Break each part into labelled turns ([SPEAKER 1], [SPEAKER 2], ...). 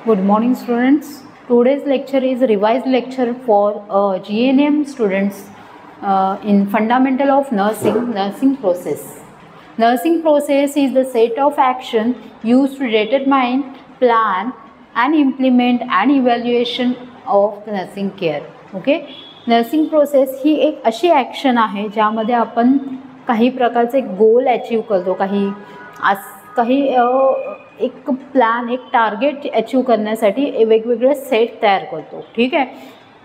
[SPEAKER 1] Good morning, students. Today's lecture is a revised lecture for GNM students in Fundamental of Nursing process. Nursing process is the set of action used to determine, plan and implement an evaluation of nursing care. Okay. Nursing process ही एक अशी action आहे ज्यामध्ये आपण काही प्रकारचे goal achieve करतो, काही एक प्लॅन, एक टार्गेट अचीव करण्यासाठी वेगवेगळे सेट तयार करतो. ठीक आहे.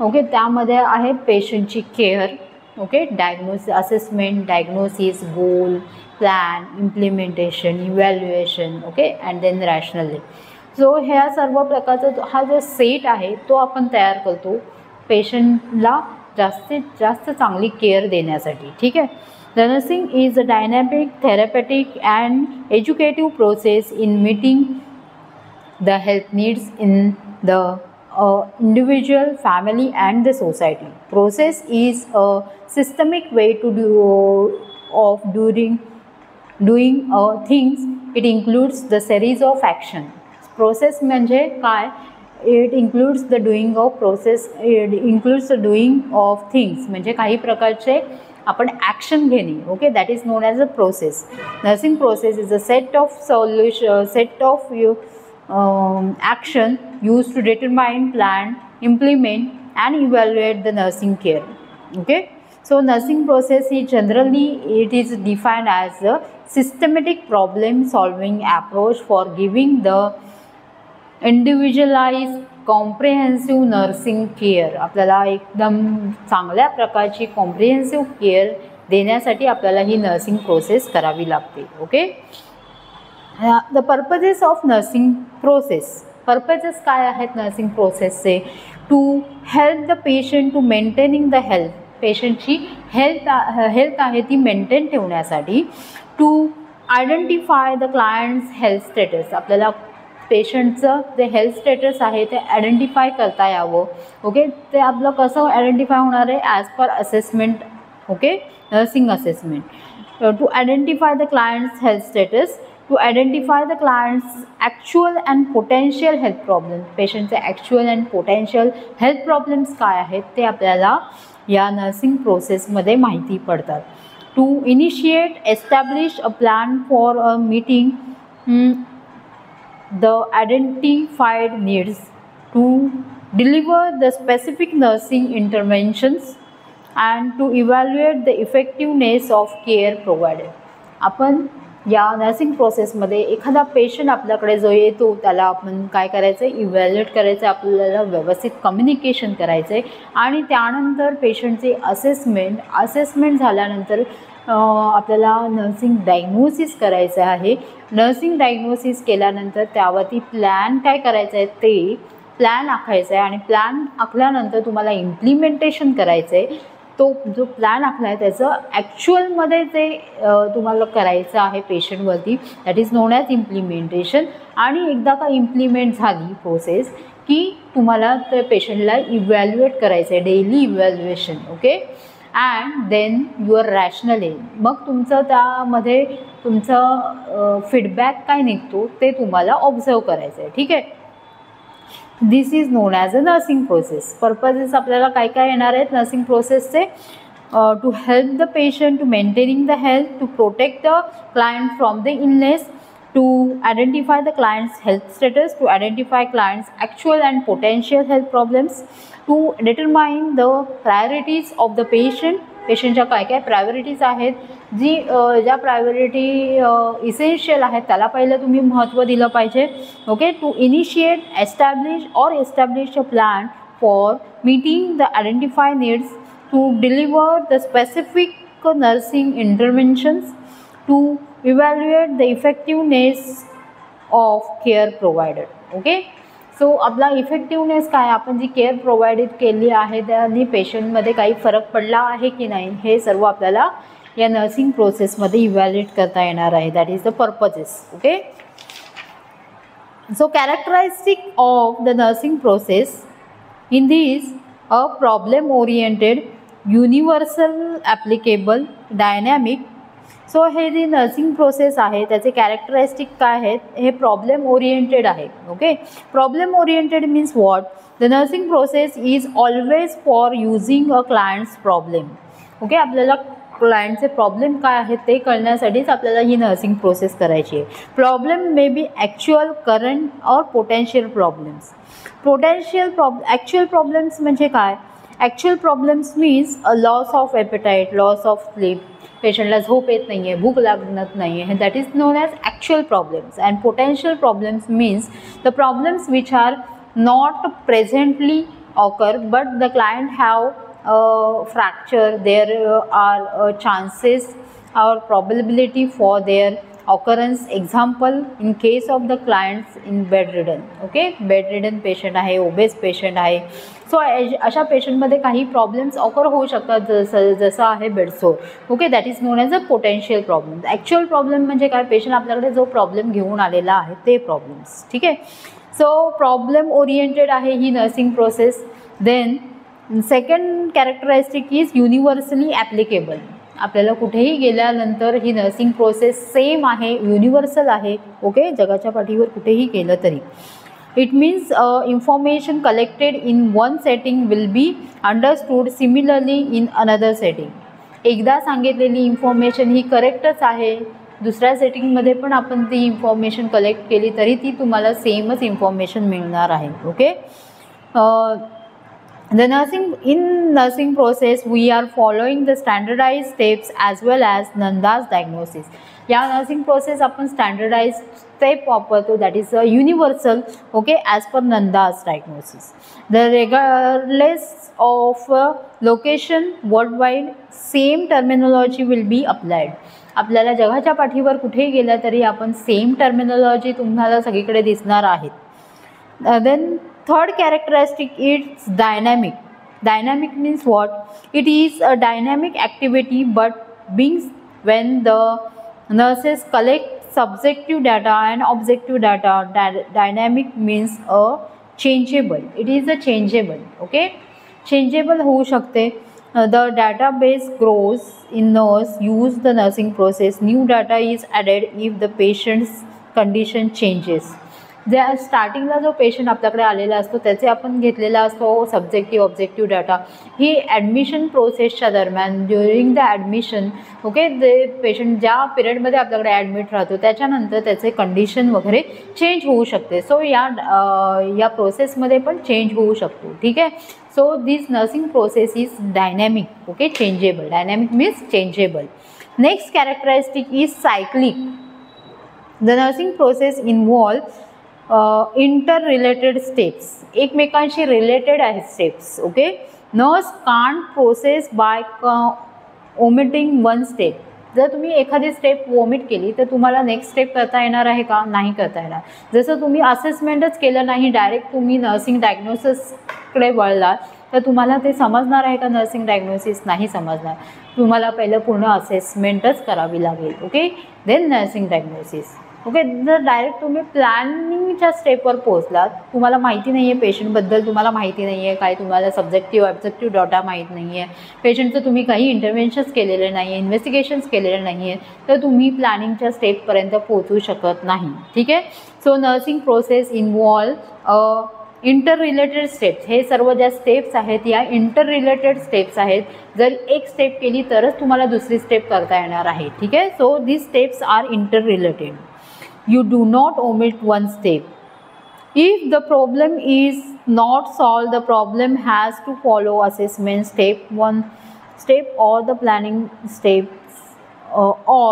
[SPEAKER 1] ओके. त्यामध्ये आहे पेशंटची care, okay, assessment, diagnosis, goal, plan, implementation, evaluation, okay, and then rational. So ह्या सर्व प्रकारचा हा जो सेट आहे तो आपण तयार करतो पेशंटला जास्तीत जास्त चांगली केअर देण्यासाठी. ठीक आहे. The nursing is a dynamic, therapeutic and educative process in meeting the health needs in the individual, family and the society. Process is a systemic way to doing things. It includes the series of action. Process म्हणजे काय? It includes the doing of process. It includes the doing of things. म्हणजे काही प्रकारचे आपण action घेणे. Okay. That is known as a process. Nursing process is a set of action use to determine, plan, implement and evaluate the nursing care. Okay. So nursing process ही generally it is defined as a systematic problem solving approach for giving the individualize comprehensive nursing care. आपल्याला एकदम चांगल्या प्रकारची comprehensive care देण्यासाठी आपल्याला ही nursing process करावी लागते. Okay. The purposes of nursing process. Purposes काय आहेत नर्सिंग प्रोसेसचे? To help the patient to maintaining the health. पेशंटची हेल्थ आहे ती मेंटेन ठेवण्यासाठी. To identify the client's health status. आपल्याला पेशंटचं जे हेल्थ स्टेटस आहे ते आयडेंटिफाय करता यावं. ओके. ते आपलं कसं आयडेंटिफाय होणार आहे? As per assessment. Okay. Nursing assessment. To identify the client's health status. To identify the client's actual and potential health problems. पेशंटचे actual and potential health problems काय आहेत ते आपल्याला या नर्सिंग प्रोसेसमध्ये माहिती पडतात. To initiate establish a plan for a meeting the identified needs. To deliver the specific nursing interventions and to evaluate the effectiveness of care provided. आपण या नर्सिंग प्रोसेसमध्ये एखादा पेशंट आपल्याकडे जो येतो त्याला आपण काय करायचं आहे? इव्हॅल्युएट करायचं आहे. आपल्याला व्यवस्थित कम्युनिकेशन करायचं आहे आणि त्यानंतर पेशंटचे असेसमेंट झाल्यानंतर आपल्याला नर्सिंग डायग्नोसिस करायचं आहे. नर्सिंग डायग्नोसिस केल्यानंतर त्यावरती प्लॅन काय करायचं आहे ते प्लॅन आखायचं आहे आणि प्लॅन आखल्यानंतर तुम्हाला इम्प्लिमेंटेशन करायचं आहे. तो जो प्लॅन आखला आहे त्याचं ॲक्च्युअलमध्ये ते तुम्हाला करायचं आहे पेशंटवरती. That is known as implementation. आणि एकदा का इम्प्लिमेंट झाली प्रोसेस की तुम्हाला त्या पेशंटला इव्हॅल्युएट करायचं आहे, daily evaluation. Okay. And then your rational as. मग तुमचं त्यामध्ये तुमचं फीडबॅक काय निघतो ते तुम्हाला ऑब्झर्व करायचं आहे. ठीक आहे. This is known as a nursing process. Purposes आपल्याला काय काय येणार आहेत नर्सिंग प्रोसेसचे? To help the patient to maintaining the health. To protect the client from the illness. To identify the client's health status. To identify client's actual and potential health problems. To determine the priorities of the patient. पेशंटच्या काय काय priorities आहेत, ज्या priority essential आहेत त्याला पहिलं तुम्ही महत्त्व दिलं पाहिजे. Okay. To initiate, establish a plan for meeting the identify needs. To deliver the specific nursing interventions. To evaluate the effectiveness of care provided. Okay. So आपला इफेक्टिव्हनेस काय, आपण जी केअर प्रोव्हाइडेड केली आहे त्याने पेशंटमध्ये काही फरक पडला आहे की नाही हे सर्व आपल्याला या नर्सिंग प्रोसेसमध्ये इव्हॅल्युएट करता येणार आहे. That is the purposes. Okay. So characteristic of the nursing process. In this a problem oriented, universal applicable, dynamic, so हे जी नर्सिंग प्रोसेस आहे त्याचे कॅरेक्टरिस्टिक काय आहेत, हे प्रॉब्लेम ओरिएंटेड आहे. Okay, problem oriented means what, the nursing process is always for using a clients problem. Okay, आपल्याला क्लायंटचे problem काय आहेत ते कळण्यासाठीच आपल्याला ही नर्सिंग प्रोसेस करायची आहे. Problem may be actual, current और पोटेन्शियल प्रॉब्लेम्स. ॲक्च्युअल प्रॉब्लेम्स म्हणजे काय, actual problems means loss of appetite, loss of sleep, पेशंटला झोप येत नाही आहे, भूक लागत नाही आहे, that is known as actual problems. And potential problems means the problems which are not presently occur but the client have fracture, there are chances or probability for their occurrence. Example, in case of the clients in bedridden. Okay, bedridden patient आहे, obese patient आहे. So अशा पेशंटमध्ये काही problems occur होऊ शकतात, जसं आहे bedsore. Okay, that is known as a potential problem. Actual problem म्हणजे काय, पेशंट आपल्याकडे जो प्रॉब्लेम घेऊन आलेला आहे ते प्रॉब्लेम्स. ठीक आहे, सो प्रॉब्लेम ओरिएंटेड आहे ही nursing process. Then second characteristic is universally applicable. आपल्याला कुठेही गेल्यानंतर ही नर्सिंग प्रोसेस सेम आहे, युनिव्हर्सल आहे. ओके, जगाच्या पाठीवर कुठेही गेलं तरी. It means information collected in one setting will be understood similarly in another setting. एकदा सांगितलेली इन्फॉर्मेशन ही करेक्टच आहे, दुसऱ्या सेटिंगमध्ये पण आपण ती इन्फॉर्मेशन कलेक्ट केली तरी ती तुम्हाला सेमच इन्फॉर्मेशन मिळणार आहे. Okay, the nursing process we are following the standardize steps as well as NANDA's diagnosis. या नर्सिंग प्रोसेस आपण स्टँडर्डाइज स्टेप वापरतो, that is a universal. Okay, as per NANDA's diagnosis. The regardless of location worldwide same terminology will be applied. आपल्याला जगाच्या पाठीवर कुठेही गेला तरी आपण सेम टर्मिनॉलॉजी तुम्हाला सगळीकडे दिसणार आहेत. Then third characteristic it's dynamic. Dynamic means what, it is a dynamic activity but begins when the nurses collect subjective data and objective data. Dynamic means a changeable, it is a changeable. Okay, changeable होऊ शकते. The database grows in nurse use the nursing process. New data is added if the patient's condition changes. ज्या स्टार्टिंगला जो patient आपल्याकडे आलेला असतो त्याचे आपण घेतलेला असतो सब्जेक्टिव्ह ऑब्जेक्टिव्ह डाटा. ही ॲडमिशन प्रोसेसच्या दरम्यान ड्युरिंग द ॲडमिशन, ओके, ते पेशंट ज्या पिरियडमध्ये आपल्याकडे ॲडमिट राहतो त्याच्यानंतर त्याचे कंडिशन वगैरे चेंज होऊ शकते. सो या प्रोसेसमध्ये पण चेंज होऊ शकतो. ठीक आहे, so this nursing process is dynamic. Okay, changeable. Dynamic means changeable. Next characteristic is cyclic. The nursing process involve inter related steps. एकमेकांशी रिलेटेड आहेत steps. Okay, nurse can't process by omitting one step. जर तुम्ही एखादी step vomit केली तर तुम्हाला next step करता येणार आहे का, नाही करता येणार. जसं तुम्ही असेसमेंटच केलं नाही, डायरेक्ट तुम्ही नर्सिंग डायग्नोसिसकडे वळलात तर तुम्हाला ते समजणार आहे का नर्सिंग डायग्नोसिस, नाही समजणार. तुम्हाला पहिलं पूर्ण असेसमेंटच करावी लागेल. Okay, then nursing diagnosis. Okay, जर डायरेक्ट तुम्ही प्लॅनिंगच्या स्टेपवर पोहोचलात, तुम्हाला माहिती नाही आहे पेशंटबद्दल, तुम्हाला माहिती नाही आहे काय, तुम्हाला सब्जेक्टिव्ह ऑब्जेक्टिव्ह डाटा माहीत नाही आहे, पेशंटचं तुम्ही काही इंटरव्हेन्शन्स केलेले नाही आहे, इन्व्हेस्टिगेशन्स केलेले नाही आहे, तर तुम्ही प्लॅनिंगच्या स्टेपपर्यंत पोहोचू शकत नाही. ठीक आहे, so nursing process involve inter related steps. हे सर्व ज्या स्टेप्स आहेत या इंटर रिलेटेड स्टेप्स आहेत. जर एक स्टेप केली तरच तुम्हाला दुसरी स्टेप करता येणार आहे. ठीक आहे, so these steps are inter related. You do not omit one step. If the problem is not solved, the problem has to follow assessment step 1 step or the planning steps or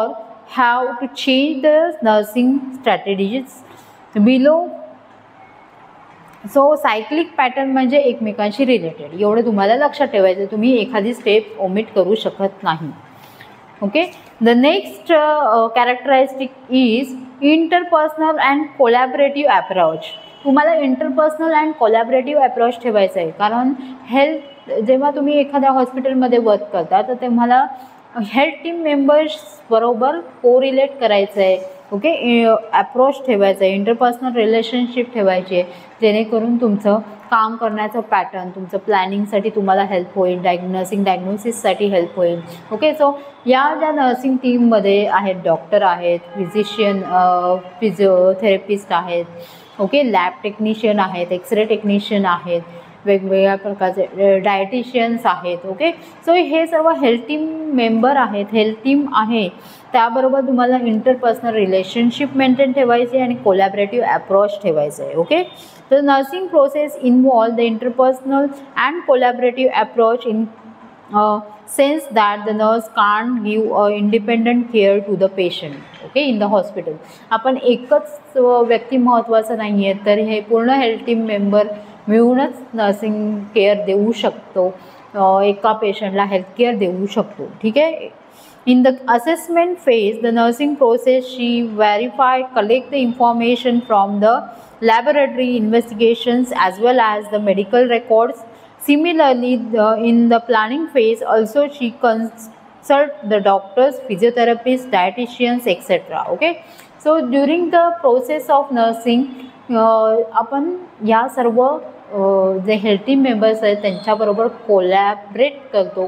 [SPEAKER 1] have to change the nursing strategies below. So cyclic pattern म्हणजे एकमेकांशी related. एवढं तुम्हाला लक्षात ठेवायचं, तुम्ही एखादी step omit करू शकत नाही. Okay, the next characteristic is interpersonal and collaborative approach. तुम्हाला इंटरपर्सनल अँड कोलॅबरेटिव्ह अप्रोच ठेवायचं आहे, कारण हेल्थ जेव्हा तुम्ही एखाद्या हॉस्पिटलमध्ये वर्क करता तर तुम्हाला हेल्थ टीम मेंबर्स बरोबर कोरिलेट करायचं आहे. ओके, अप्रोच ठेवायचं आहे, इंटरपर्सनल रिलेशनशिप ठेवायची आहे, जेणेकरून तुमचं काम करण्याचं पॅटर्न, तुमचं प्लॅनिंगसाठी तुम्हाला हेल्प होईल, डायग्नोसिससाठी हेल्प होईल. ओके, सो या ज्या नर्सिंग टीममध्ये आहेत, डॉक्टर आहेत, फिजिशियन, फिजिओथेरपिस्ट आहेत, ओके, लॅब टेक्निशियन आहेत, एक्सरे टेक्निशियन आहेत, वेगवेगळ्या प्रकारचे डायटिशियन्स आहेत. ओके, सो हे सर्व हेल्थ टीम मेंबर आहेत, हेल्थ टीम आहे. त्याबरोबर तुम्हाला इंटरपर्सनल रिलेशनशिप मेंटेन ठेवायची आणि कोलॅबरेटिव्ह अप्रोच ठेवायचं आहे. ओके, तर nursing process involve the interpersonal and collaborative approach in sense that the nurse can't give a independent care to the patient. Okay, in the hospital आपण एकच व्यक्ती महत्त्वाचं नाही आहे, तर हे पूर्ण हेल्थ टीम मेंबर मिळूनच नर्सिंग केअर देऊ शकतो, एका पेशंटला हेल्थ केअर देऊ शकतो. ठीक आहे. In the assessment phase, the nursing process, she verify, collect the information from the laboratory investigations as well as the medical records. Similarly, in the planning phase, also she consult the doctors, physiotherapists, dietitians, etc. Okay. So during the process of nursing, आपण या सर्व जे health team members आहेत त्यांच्याबरोबर collaborate करतो,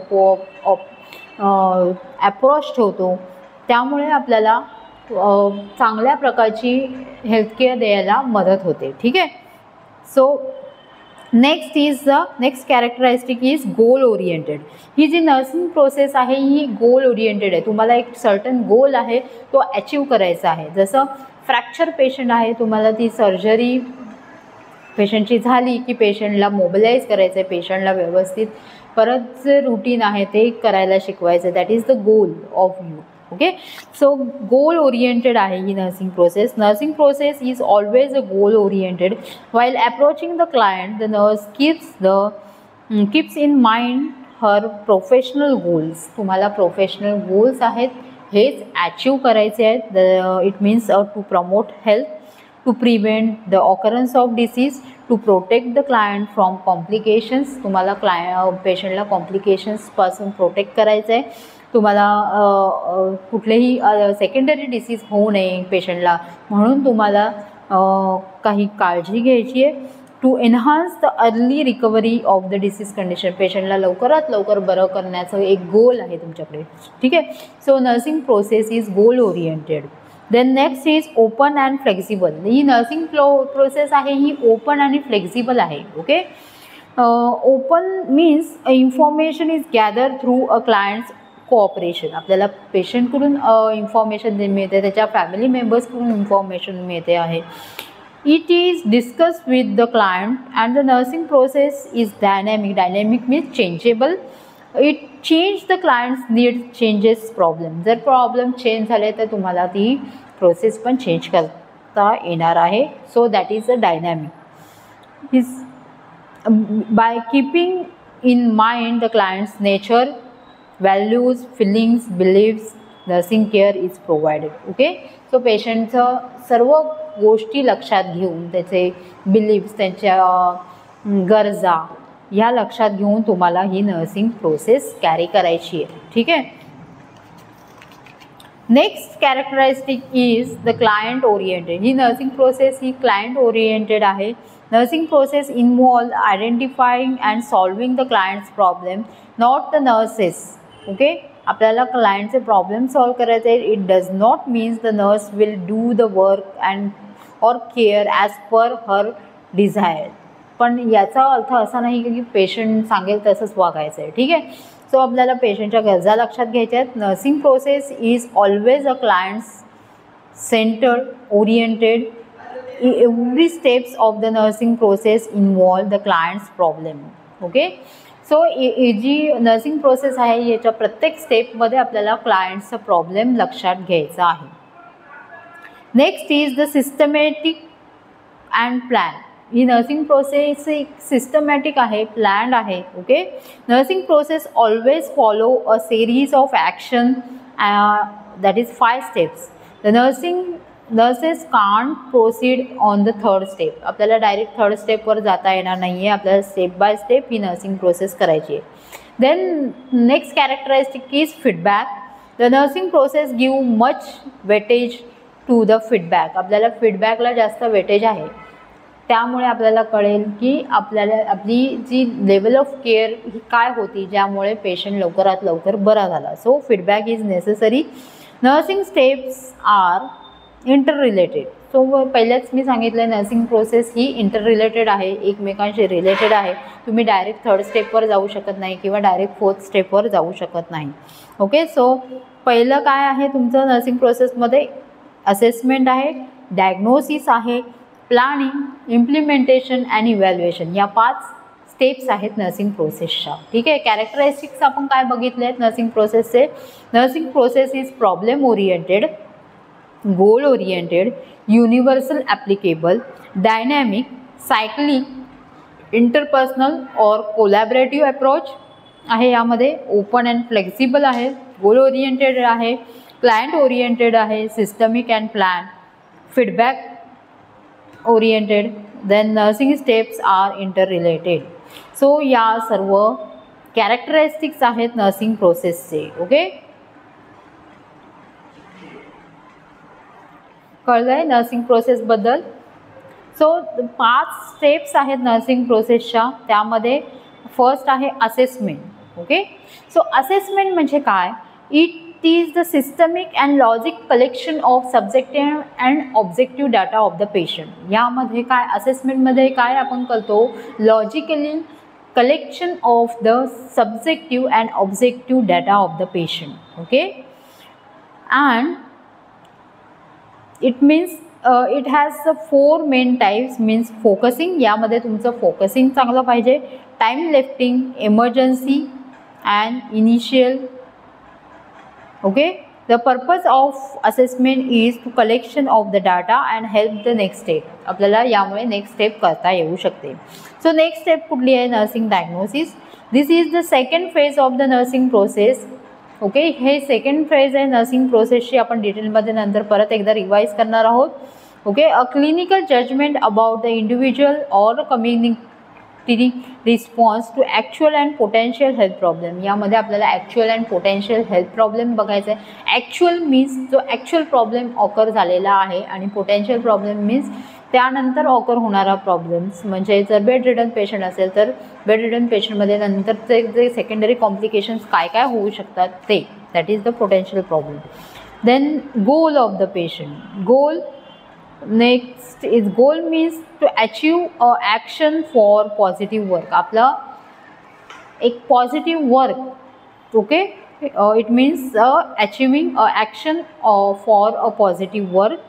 [SPEAKER 1] approach ठेवतो. त्यामुळे आपल्याला चांगल्या प्रकारची हेल्थकेअर द्यायला मदत होते. ठीक आहे. So next characteristic is goal oriented. ही जी नर्सिंग प्रोसेस आहे ही गोल ओरिएंटेड आहे. तुम्हाला एक सर्टन गोल आहे तो अचीव करायचा आहे. जसं फ्रॅक्चर पेशंट आहे, तुम्हाला ती सर्जरी पेशंटची झाली की पेशंटला मोबिलाइज करायचं आहे, पेशंटला व्यवस्थित परत जे रुटीन आहे ते करायला शिकवायचं. That is the goal of you. Okay, so goal oriented आहे ही nursing process. Nursing process is always a goal oriented. While approaching the client, the nurse keeps in mind her professional goals. तुम्हाला professional goals आहेत, हेच achieve करायचे आहेत. It means to promote health, to prevent the occurrence of disease, to protect the client from complications. तुम्हाला पेशंटला कॉम्प्लिकेशन्सपासून protect करायचं आहे. तुम्हाला कुठलेही सेकंडरी डिसीज होऊ नये पेशंटला, म्हणून तुम्हाला काही काळजी घ्यायची आहे. To enhance the early recovery of the disease condition. पेशंटला लवकरात लवकर बरं करण्याचं एक गोल आहे तुमच्याकडे. ठीक आहे. So nursing process is goal oriented. Then next is open and flexible. ही नर्सिंग प्रोसेस आहे ही ओपन आणि फ्लेक्झिबल आहे. Okay, open means information is gather through a clients cooperation. आपल्याला पेशंटकडून इन्फॉर्मेशन मिळते, त्याच्या फॅमिली मेंबर्सकडून इन्फॉर्मेशन मिळते आहे. It is discuss with the client and the nursing process is dynamic. Dynamic means changeable. It change the clients need, changes problem. जर problem change झाले तर तुम्हाला ती प्रोसेस पण चेंज करता येणार आहे. So that is a dynamic. Is by keeping in mind the clients nature, values, feelings, beliefs, nursing care is provided. Okay, so पेशंटचं सर्व गोष्टी लक्षात घेऊन, त्याचे बिलीव्स, त्यांच्या गरजा ह्या लक्षात घेऊन तुम्हाला ही नर्सिंग प्रोसेस कॅरी करायची आहे. ठीक आहे. Next characteristic is the client oriented. ही नर्सिंग प्रोसेस ही क्लायंट ओरिएंटेड आहे. Nursing process involve identifying and solving the clients problem, not the nurses. Okay, आपल्याला क्लायंटचे प्रॉब्लेम सॉल्व करायचे आहे. It does not means the nurse will do the work and or care as per her desire. पण याचा अर्थ असा नाही की पेशंट सांगेल तसंच वागायचं आहे. ठीक आहे. सो आपल्याला पेशंटच्या गरजा लक्षात घ्यायच्या आहेत. Nursing process is always a clients centered oriented. Every steps of the nursing process involve the clients problem. Okay, so जी नर्सिंग प्रोसेस आहे याच्या प्रत्येक स्टेपमध्ये आपल्याला क्लायंट्सचा प्रॉब्लेम लक्षात घ्यायचा आहे. Next is the systematic and plan. He nursing process एक सिस्टमॅटिक आहे, प्लॅन्ड आहे. Okay, nursing process always follow a series of action, that is 5 steps. The nurses can't proceed on the third step. आपल्याला direct third स्टेपवर जाता येणार नाही आहे. आपल्याला step by step he nursing process करायची आहे. Then next characteristic is feedback. The nursing process give much weightage to the feedback. आपल्याला feedbackला जास्त weightage आहे, त्यामुळे आपल्याला कळेल की आपल्याला आपली जी लेवल ऑफ केअर ही काय होती ज्यामुळे पेशंट लवकरात लवकर बरा झाला. So feedback is necessary. Nursing steps are interrelated. So पहिलेच मी सांगितलं नर्सिंग प्रोसेस ही इंटररिलेटेड आहे, एकमेकांशी रिलेटेड आहे. तुम्ही डायरेक्ट 3rd स्टेपवर जाऊ शकत नाही किंवा डायरेक्ट 4th स्टेपवर जाऊ शकत नाही. ओके, सो पहिलं काय आहे तुमचं नर्सिंग प्रोसेसमध्ये? असेसमेंट आहे, डायग्नोसिस आहे, प्लॅनिंग, इम्प्लिमेंटेशन अँड इव्हॅल्युएशन. या 5 स्टेप्स आहेत नर्सिंग प्रोसेसच्या. ठीक आहे. कॅरेक्टरिस्टिक्स आपण काय बघितले आहेत नर्सिंग प्रोसेसचे? Nursing process is problem oriented, goal oriented, universal applicable, dynamic, cyclic, interpersonal और कोलॅबरेटिव्ह अप्रोच आहे. यामध्ये ओपन अँड फ्लेक्सिबल आहे, गोल ओरिएंटेड आहे, क्लायंट ओरिएंटेड आहे, systemic and plan, feedback oriented. Then nursing steps are interrelated. So या सर्व characteristics आहेत nursing प्रोसेसचे. ओके, कळलं आहे नर्सिंग प्रोसेसबद्दल? सो 5 स्टेप्स आहेत नर्सिंग प्रोसेसच्या. त्यामध्ये फर्स्ट आहे असेसमेंट. ओके, सो असेसमेंट म्हणजे काय? It is the systemic and logic collection of subjective and objective data of the patient. यामध्ये काय असेसमेंटमध्ये काय आपण करतो? Logically collection of the subjective and objective data of the patient. Okay, and it means it has 4 main types. Means focusing, यामध्ये तुमचं focusing चांगलं पाहिजे, time lifting, emergency and initial. Okay, the purpose of assessment is to collection of the data and help the next step. आपल्याला यामुळे next step करता येऊ शकते. So next step कुठली आहे? Nursing diagnosis. This is the second phase of the nursing process. Okay, हे second phase आहे nursing प्रोसेसची. आपण डिटेलमध्ये नंतर परत एकदा रिवाइज करणार आहोत. Okay, a clinical judgment about the individual or community response to actual and potential health problem. यामध्ये आपल्याला actual and potential health problem बघायचं आहे. ॲक्च्युअल मीन्स जो ॲक्च्युअल प्रॉब्लेम ऑकर झालेला आहे आणि पोटेन्शियल प्रॉब्लेम मीन्स त्यानंतर ऑकर होणारा प्रॉब्लेम्स. म्हणजे जर बेड रिडन पेशंट असेल तर बेड रिडन पेशंटमध्ये नंतरचे जे सेकंडरी कॉम्प्लिकेशन्स काय काय होऊ शकतात ते, that is the potential problem. Then goal of the patient. Goal next is goal means to achieve a action for positive work. आपलं एक positive work. Okay, it means achieving a action for a positive work.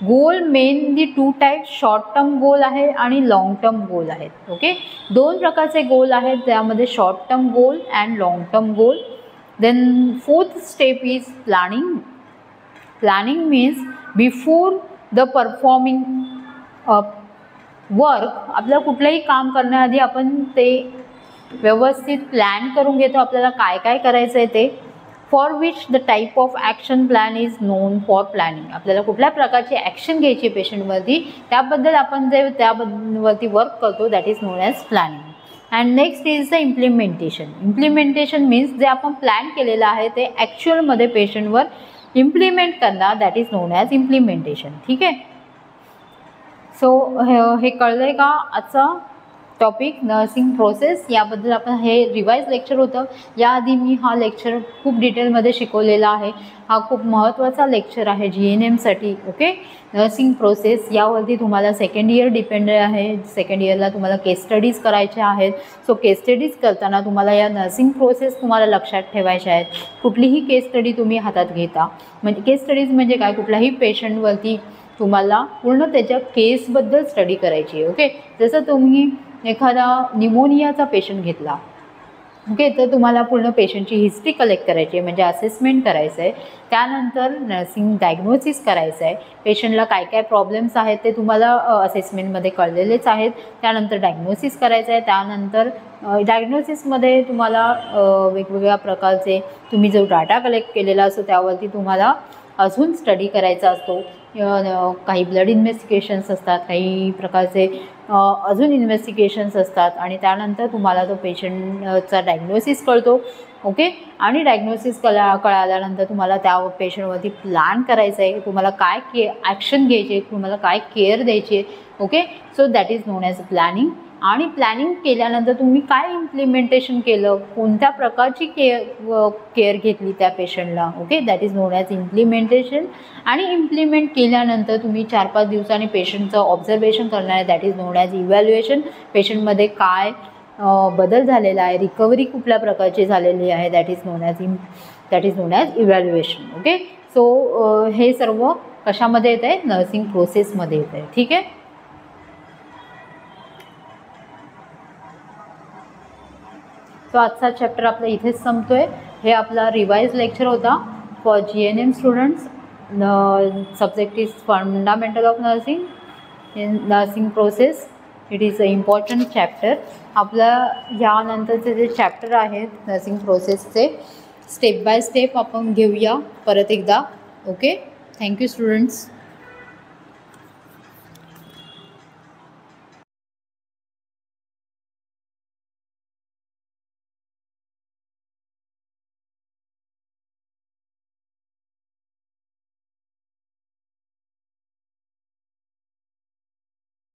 [SPEAKER 1] Goal mainly 2 types, short term goal आहे आणि long term गोल आहेत. Okay, 2 प्रकारचे goal आहेत, त्यामध्ये short term goal and long term goal. Then 4th step is planning. Planning means before the performing work. आपल्याला कुठलंही काम करण्याआधी आपण ते व्यवस्थित प्लॅन करून घेतो, आपल्याला काय काय करायचं आहे ते. For which the type of action plan is non for planning. आपल्याला कुठल्या प्रकारची ॲक्शन घ्यायची पेशंटवरती त्याबद्दल आपण जे त्यावरती वर्क करतो that is known as planning. And next is the implementation. Implementation means जे आपण प्लॅन केलेलं आहे ते ॲक्च्युअलमध्ये पेशंटवर इम्प्लिमेंट करणार, that is known as implementation. ठीक आहे. सो हे कळलं आहे का आजचा टॉपिक नर्सिंग प्रोसेस? याबद्दल आपण हे रिवाइज लेक्चर होतं. याआधी मी हा लेक्चर खूप डिटेलमध्ये शिकवलेला आहे. हा खूप महत्त्वाचा लेक्चर आहे GNMसाठी. ओके, नर्सिंग प्रोसेस यावरती तुम्हाला सेकंड इयर डिपेंड आहे. सेकंड इयरला तुम्हाला केस स्टडीज करायच्या आहेत. सो केस स्टडीज करताना तुम्हाला या नर्सिंग प्रोसेस तुम्हाला लक्षात ठेवायच्या आहेत. कुठलीही केस स्टडी तुम्ही हातात घेता म्हणजे केस स्टडीज म्हणजे काय? कुठल्याही पेशंटवरती तुम्हाला पूर्ण त्याच्या केसबद्दल स्टडी करायची आहे. ओके, जसं तुम्ही एखादा निमोनियाचा पेशंट घेतला, ओके, तर तुम्हाला पूर्ण पेशंटची हिस्ट्री कलेक्ट करायची आहे म्हणजे असेसमेंट करायचं आहे. त्यानंतर नर्सिंग डायग्नोसिस करायचं आहे. पेशंटला काय काय प्रॉब्लेम्स आहेत ते तुम्हाला असेसमेंटमध्ये कळलेलेच आहेत. त्यानंतर डायग्नोसिस करायचं आहे. त्यानंतर डायग्नोसिसमध्ये तुम्हाला वेगवेगळ्या प्रकारचे तुम्ही जो डाटा कलेक्ट केलेला असतो त्यावरती तुम्हाला अजून स्टडी करायचा असतो. काही ब्लड इन्व्हेस्टिगेशन्स असतात, काही प्रकारचे अजून इन्व्हेस्टिगेशन्स असतात आणि त्यानंतर तुम्हाला तो पेशंटचा डायग्नोसिस कळतो. ओके, आणि डायग्नोसिस कळाल्यानंतर तुम्हाला त्या पेशंटवरती प्लॅन करायचं आहे, तुम्हाला काय ॲक्शन घ्यायची, तुम्हाला काय केअर द्यायची आहे. Okay, so that is known as planning. आणि प्लॅनिंग केल्यानंतर तुम्ही काय इम्प्लिमेंटेशन केलं, कोणत्या प्रकारची केअर घेतली त्या पेशंटला. Okay, that is known as implementation. आणि इम्प्लिमेंट केल्यानंतर तुम्ही 4-5 दिवसांनी पेशंटचं ऑब्झर्वेशन करणार आहे, that is known as evaluation. पेशंटमध्ये काय बदल झालेला आहे, रिकव्हरी कुठल्या प्रकारची झालेली आहे, that is known as evaluation. Okay, so हे सर्व कशामध्ये येत आहे, नर्सिंग प्रोसेसमध्ये येत आहे. ठीक आहे. सो आजचा चॅप्टर आपला इथेच संपतोय. हे आपला रिवाइज लेक्चर होता for GNM students. Subject is fundamental of nursing process. It is a important chapter. आपला यानंतरचे जे चॅप्टर आहेत नर्सिंग प्रोसेसचे स्टेप बाय स्टेप आपण घेऊया परत एकदा. Okay, thank you students.